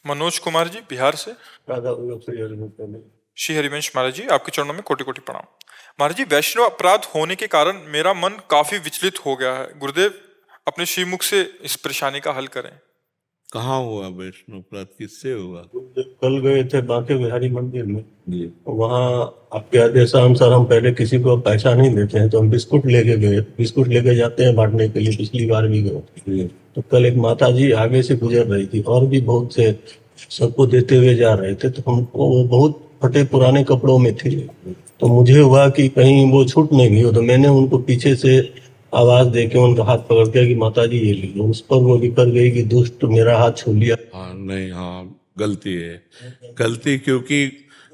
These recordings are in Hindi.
मनोज कुमार जी, बिहार से। राधा वल्लभ श्री हरिवंश पहले। श्री हरिवंश महाराज जी, आपके चरणों में कोटि कोटि प्रणाम। महाराज जी, वैष्णव अपराध होने के कारण मेरा मन काफी विचलित हो गया है। गुरुदेव, अपने श्रीमुख से इस परेशानी का हल करें। कहाँ हुआ वैष्णव अपराध, किससे हुआ? कल गए थे बांके बिहारी मंदिर में जी। वहाँ आपके आदेशानुसार हम पहले किसी को पैसा नहीं देते हैं, तो हम बिस्कुट लेके गए। बिस्कुट लेके जाते हैं बांटने के लिए, पिछली बार भी गए। तो कल एक माता जी आगे से गुजर रही थी और भी बहुत से सबको देते हुए जा रहे थे। तो हमको वो बहुत फटे पुराने कपड़ों में थे, तो मुझे हुआ कि कहीं वो छूट नहीं गई हो। तो मैंने उनको पीछे से आवाज दे के उनका हाथ पकड़ के कि माता जी ये ले लो। उस पर वो निकल गई कि दुष्ट मेरा हाथ छू लिया। हाँ नहीं, हाँ गलती है, गलती क्योंकि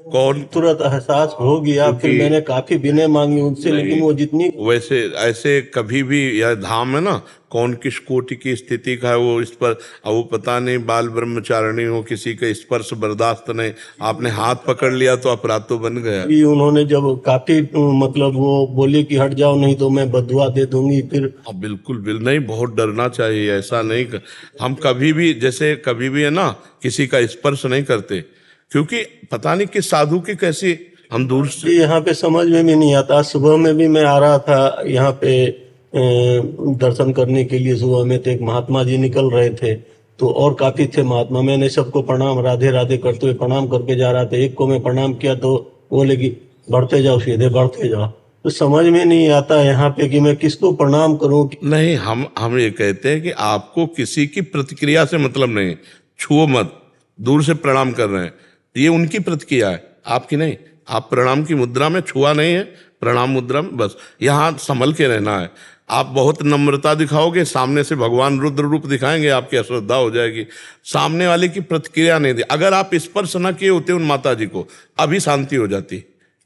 कौन तुरंत एहसास हो गया। फिर मैंने काफी विनय मांगी उनसे, लेकिन वो जितनी वैसे ऐसे कभी भी, यह धाम है ना, कौन किस कोटि की स्थिति का है वो इस पर, अब वो पता नहीं बाल ब्रह्मचारिणी हो, किसी का स्पर्श बर्दाश्त नहीं, आपने हाथ पकड़ लिया तो अपराध तो बन गया। उन्होंने जब काफी मतलब वो बोले कि हट जाओ नहीं तो मैं बदुआ दे दूंगी। फिर बिल्कुल नहीं, बहुत डरना चाहिए, ऐसा नहीं हम कभी भी, जैसे कभी भी है ना, किसी का स्पर्श नहीं करते, क्योंकि पता नहीं किस साधु की कैसी हम दूर से। यहाँ पे समझ में भी नहीं आता। सुबह में भी मैं आ रहा था यहाँ पे दर्शन करने के लिए। सुबह में तो एक महात्मा जी निकल रहे थे, तो और काफी थे महात्मा। मैंने सबको प्रणाम राधे राधे करते हुए प्रणाम करके जा रहा था। एक को मैं प्रणाम किया तो बोले कि बढ़ते जाओ, सीधे बढ़ते जाओ। तो समझ में नहीं आता यहाँ पे कि मैं किसको प्रणाम करूं। नहीं, हम ये कहते हैं कि आपको किसी की प्रतिक्रिया से मतलब नहीं, छुओ मत, दूर से प्रणाम कर रहे हैं, ये उनकी प्रतिक्रिया है, आपकी नहीं। आप प्रणाम की मुद्रा में, छुआ नहीं है, प्रणाम मुद्रा में, बस यहाँ संभल के रहना है। आप बहुत नम्रता दिखाओगे, सामने से भगवान रुद्र रूप दिखाएंगे, आपकी अश्रद्धा हो जाएगी। सामने वाले की प्रतिक्रिया नहीं दी। अगर आप स्पर्श न किए होते उन माता जी को, अभी शांति हो जाती।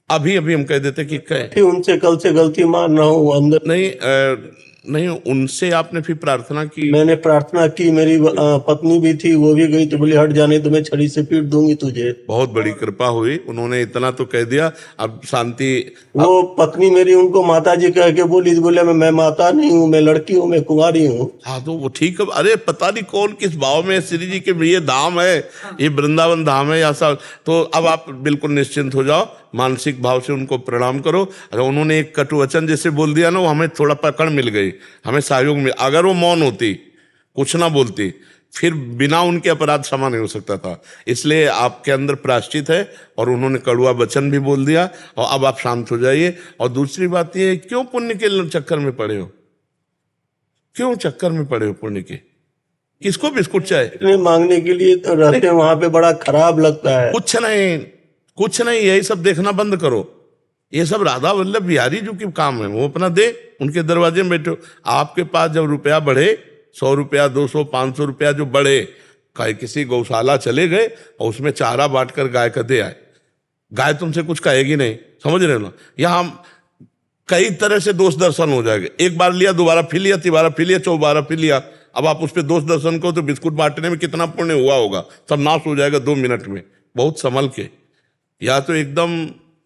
अभी हम कह देते कि कहे उनसे कल से गलती मान रहा हूँ अंदर। नहीं, उनसे आपने फिर प्रार्थना की? मैंने प्रार्थना की। मेरी पत्नी भी थी, वो भी गई तो बोली हट जाने तो मैं छड़ी से पीट दूंगी तुझे। बहुत बड़ी कृपा हुई, उन्होंने इतना तो कह दिया, अब शांति। वो पत्नी मेरी उनको माता जी कह के बोली, बोले मैं माता नहीं हूँ, मैं लड़की हूँ, मैं कुंवारी हूँ। हाँ तो वो ठीक है। अरे पता नहीं कौन किस भाव में श्री जी के, ये धाम है, ये वृंदावन धाम है या सब। तो अब आप बिल्कुल निश्चिंत हो जाओ, मानसिक भाव से उनको प्रणाम करो। अगर उन्होंने एक कटु वचन जैसे बोल दिया ना, वो हमें थोड़ा पकड़ मिल गई, हमें सहयोग मिल। अगर वो मौन होती, कुछ ना बोलती, फिर बिना उनके अपराध क्षमा नहीं हो सकता था। इसलिए आपके अंदर प्रायश्चित है, और उन्होंने कड़वा वचन भी बोल दिया, और अब आप शांत हो जाइए। और दूसरी बात ये, क्यों पुण्य के चक्कर में पड़े हो? क्यों चक्कर में पड़े हो पुण्य के? किसको बिस्कुट चाहे मांगने के लिए तो रहते हैं वहां पे, बड़ा खराब लगता है। कुछ नहीं, यही सब देखना बंद करो। ये सब राधा वल्लभ बिहारी जी की काम है, वो अपना दे, उनके दरवाजे में बैठो। आपके पास जब रुपया बढ़े, 100 रुपया, 200, 500 रुपया जो बढ़े, किसी गौशाला चले गए और उसमें चारा बांट कर गाय का दे आए। गाय तुमसे कुछ कहेगी नहीं, समझ रहे हो ना? यहाँ कई तरह से दोष दर्शन हो जाएगा। एक बार लिया, दोबारा फिर लिया, तिबारा फिर लिया, चौबारा फिर लिया। अब आप उस पर दोष दर्शन करो तो बिस्कुट बांटने में कितना पुण्य हुआ होगा, सब नाश हो जाएगा 2 मिनट में। बहुत संभल के, या तो एकदम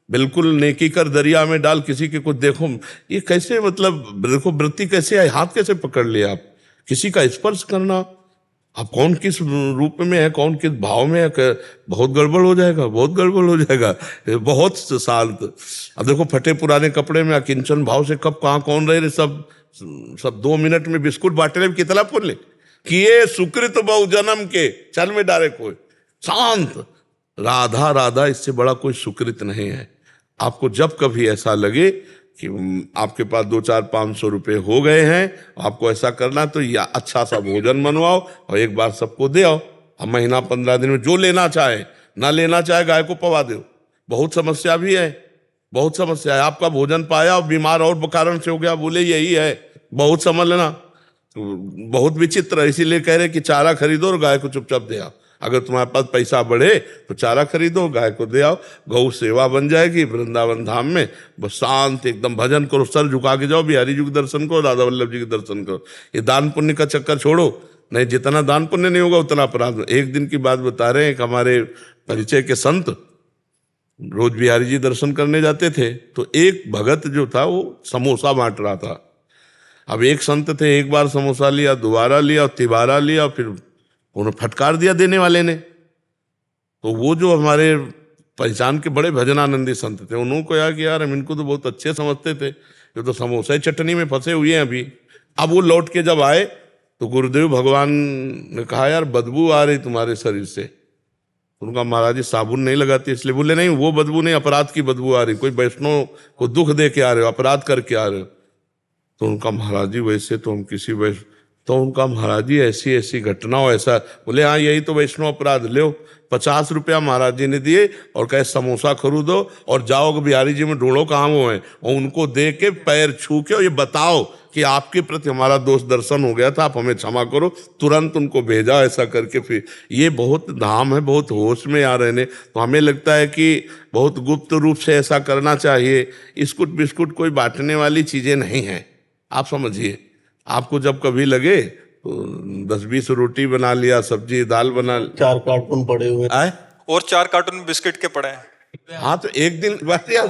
बिल्कुल नेकी कर दरिया में डाल, किसी के कुछ देखो। ये कैसे, मतलब देखो वृत्ति कैसे आई, हाथ कैसे पकड़ लिया आप? किसी का स्पर्श करना, अब कौन किस रूप में है, कौन किस भाव में है, बहुत गड़बड़ हो जाएगा, बहुत गड़बड़ हो जाएगा। बहुत शांत। अब देखो फटे पुराने कपड़े में अकिंचन भाव से कब कहाँ कौन रहे, सब 2 मिनट में बिस्कुट बांटने में कितना पुण्य किए। सुकृत बहु जन्म के चल में डारे कोई, शांत राधा राधा, इससे बड़ा कोई सुकृत नहीं है। आपको जब कभी ऐसा लगे कि आपके पास 200-400-500 रुपये हो गए हैं, आपको ऐसा करना, तो या अच्छा सा भोजन बनवाओ और एक बार सबको दे आओ। अब महीना 15 दिन में जो लेना चाहे, ना लेना चाहे गाय को पवा दो। बहुत समस्या भी है, बहुत समस्या है। आपका भोजन पाया और बीमार और कारण से हो गया, बोले यही है, बहुत समझ लेना। बहुत विचित्र है, इसीलिए कह रहे कि चारा खरीदो और गाय को चुपचाप दे आओ। अगर तुम्हारे पास पैसा बढ़े तो चारा खरीदो, गाय को दे आओ, गौ सेवा बन जाएगी वृंदावन धाम में। बस शांत एकदम भजन करो, सर झुका के जाओ, बिहारी जी के दर्शन करो, राधा वल्लभ जी के दर्शन करो। ये दान पुण्य का चक्कर छोड़ो, नहीं जितना दान पुण्य नहीं होगा उतना अपराध। एक दिन की बात बता रहे हैं कि हमारे परिचय के संत रोज बिहारी जी दर्शन करने जाते थे, तो एक भगत जो था वो समोसा बांट रहा था। अब एक संत थे, एक बार समोसा लिया, दोबारा लिया, तिबारा लिया, फिर उन्हें फटकार दिया देने वाले ने। तो वो जो हमारे पहचान के बड़े भजनानंदी संत थे, उन्होंने कहा कि यार हम इनको तो बहुत अच्छे समझते थे, ये तो समोसा ही चटनी में फंसे हुए हैं अभी। अब वो लौट के जब आए तो गुरुदेव भगवान ने कहा यार बदबू आ रही तुम्हारे शरीर से। उनका महाराज जी साबुन नहीं लगाते इसलिए। बोले नहीं, वो बदबू नहीं, अपराध की बदबू आ रही, कोई वैष्णव को दुख दे के आ रहे हो, अपराध करके आ रहे हो। तो उनका महाराज जी वैसे तो हम किसी वैष्णव, तो उनका महाराज जी ऐसी ऐसी घटना हो ऐसा। बोले हाँ यही तो वैष्णव अपराध, लो 50 रुपया महाराज जी ने दिए और कहे समोसा खरीदो और जाओ बिहारी जी में ढूंढो कहाँ वो हैं, और उनको दे के पैर छू के और ये बताओ कि आपके प्रति हमारा दोष दर्शन हो गया था, आप हमें क्षमा करो। तुरंत उनको भेजा ऐसा करके। फिर ये बहुत धाम है, बहुत होश में आ रहे ने। तो हमें लगता है कि बहुत गुप्त रूप से ऐसा करना चाहिए। स्कूट बिस्कुट कोई बांटने वाली चीजें नहीं है, आप समझिए। आपको जब कभी लगे तो 10-20 रोटी बना लिया, सब्जी दाल बना 4 कार्टून पड़े हुए आए, और 4 कार्टून बिस्किट के पड़े हैं। हाँ तो एक दिन बात याद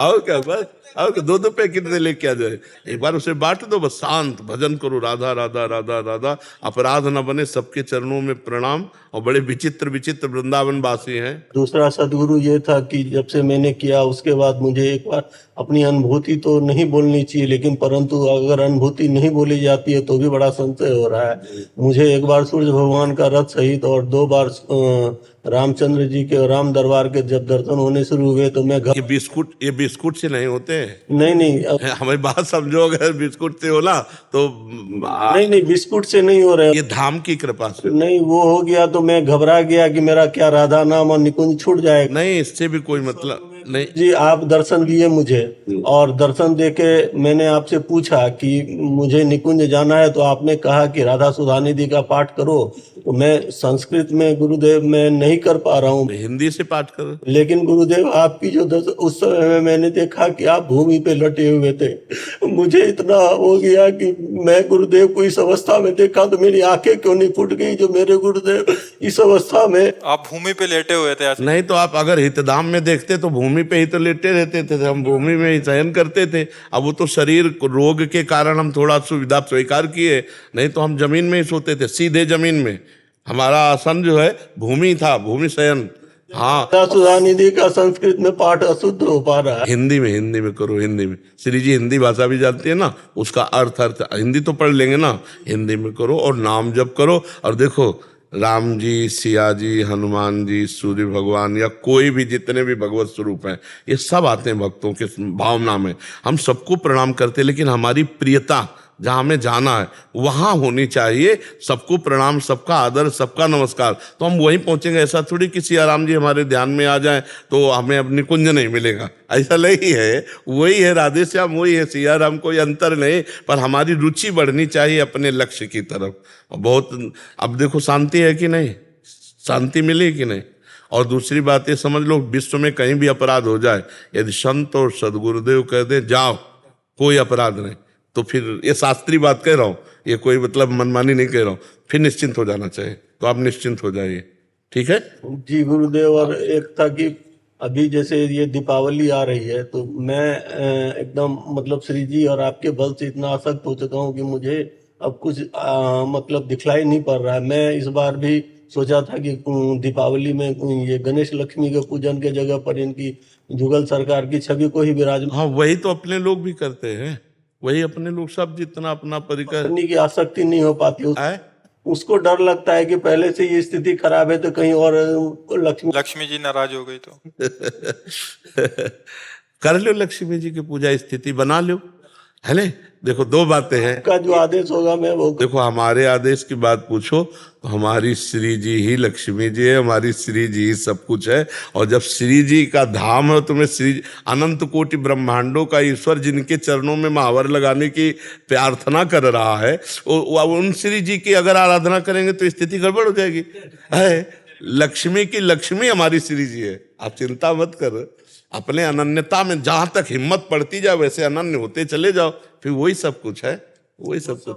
और क्या, बस और 2-2 पैकेट में लेके आ जाए, एक बार उसे बांट दो, बस शांत भजन करो, राधा राधा राधा राधा, अपराध न बने, सबके चरणों में प्रणाम। और बड़े विचित्र विचित्र वृंदावन वासी हैं। दूसरा सदगुरु ये था कि जब से मैंने किया उसके बाद मुझे एक बार अपनी अनुभूति तो नहीं बोलनी चाहिए, लेकिन परंतु अगर अनुभूति नहीं बोली जाती है तो भी बड़ा संशय हो रहा है। मुझे एक बार सूर्य भगवान का रथ सहित और 2 बार रामचंद्र जी के राम दरबार के जब दर्शन होने शुरू हुए तो मैं ये बिस्कुट से नहीं होते हैं। नहीं हमें बात समझो, अगर बिस्कुट से होला तो नहीं बिस्कुट से नहीं हो रहे, ये धाम की कृपा से नहीं वो हो गया तो मैं घबरा गया कि मेरा क्या राधा नाम और निकुंज छूट जाएगा। नहीं, इससे भी कोई मतलब नहीं जी आप दर्शन दिए मुझे, और दर्शन देके मैंने आपसे पूछा कि मुझे निकुंज जाना है, तो आपने कहा कि राधा सुधा निधि का पाठ करो। तो मैं संस्कृत में गुरुदेव मैं नहीं कर पा रहा हूँ, हिंदी से पाठ कर। लेकिन गुरुदेव आपकी जो उस समय में मैंने देखा कि आप भूमि पे लटे हुए थे, मुझे इतना हो गया कि मैं गुरुदेव को इस अवस्था में देखा तो मेरी आंखें क्यों नहीं फूट गई, जो मेरे गुरुदेव इस अवस्था में। आप भूमि पे लेटे हुए थे ऐसे? नहीं तो आप अगर हितधाम में देखते तो भूमि पे ही तो लेटे रहते थे, हम भूमि में ही शयन करते थे। अब वो तो शरीर रोग के कारण हम थोड़ा सुविधा स्वीकार किए, नहीं तो हम जमीन में ही सोते थे, सीधे जमीन में। हमारा आसन जो है भूमि था, भूमि शयन। हाँ सुधा निधि का संस्कृत में पाठ अशुद्ध हो पा रहा है। हिंदी में करो, हिंदी में। श्री जी हिंदी भाषा भी जानती है ना, उसका अर्थ हिंदी तो पढ़ लेंगे ना, हिंदी में करो और नाम जप करो। और देखो राम जी, सिया जी, हनुमान जी, सूर्य भगवान या कोई भी जितने भी भगवत स्वरूप हैं, ये सब आते हैं भक्तों के भावना में। हम सबको प्रणाम करते हैं, लेकिन हमारी प्रियता जहाँ हमें जाना है वहाँ होनी चाहिए। सबको प्रणाम, सबका आदर, सबका नमस्कार, तो हम वहीं पहुँचेंगे। ऐसा थोड़ी कि सियाराम जी हमारे ध्यान में आ जाए तो हमें अब निकुंज नहीं मिलेगा, ऐसा नहीं है। वही है राधे श्याम, वही है सियाराम, कोई अंतर नहीं। पर हमारी रुचि बढ़नी चाहिए अपने लक्ष्य की तरफ। बहुत अब देखो शांति है कि नहीं, शांति मिली कि नहीं। और दूसरी बात ये समझ लो, विश्व में कहीं भी अपराध हो जाए, यदि संत और सदगुरुदेव कह दे जाओ कोई अपराध नहीं, तो फिर ये शास्त्रीय बात कह रहा हूँ, ये कोई मतलब मनमानी नहीं कह रहा हूँ, फिर निश्चिंत हो जाना चाहिए। तो आप निश्चिंत हो जाइए, ठीक है जी गुरुदेव। और एक था कि अभी जैसे ये दीपावली आ रही है तो मैं एकदम मतलब श्री जी और आपके बल से इतना आसक्त हो चुका हूँ कि मुझे अब कुछ मतलब दिखलाई नहीं पड़ रहा है। मैं इस बार भी सोचा था कि दीपावली में ये गणेश लक्ष्मी के पूजन के जगह पर इनकी जुगल सरकार की छवि को ही विराजमान। हाँ वही तो अपने लोग भी करते हैं, वही अपने लोग सब जितना अपना परिकर करने की आसक्ति नहीं हो पाती है। उसको डर लगता है कि पहले से ये स्थिति खराब है तो कहीं और लक्ष्मी जी नाराज हो गई तो कर लो लक्ष्मी जी की पूजा, स्थिति बना लो, है ना। देखो 2 बातें हैं का जो आदेश होगा मैं वो देखो, हमारे आदेश की बात पूछो तो हमारी श्री जी ही लक्ष्मी जी है, हमारी श्री जी ही सब कुछ है। और जब श्री जी का धाम है, तुम्हें श्री अनंत कोटि ब्रह्मांडों का ईश्वर जिनके चरणों में महावर लगाने की प्रार्थना कर रहा है, उन श्री जी की अगर आराधना करेंगे तो स्थिति गड़बड़ हो जाएगी। है लक्ष्मी की लक्ष्मी हमारी श्री जी है, आप चिंता मत कर। अपने अनन्यता में जहां तक हिम्मत पड़ती जाए वैसे अनन्य होते चले जाओ, फिर वही सब कुछ है, वही सब कुछ।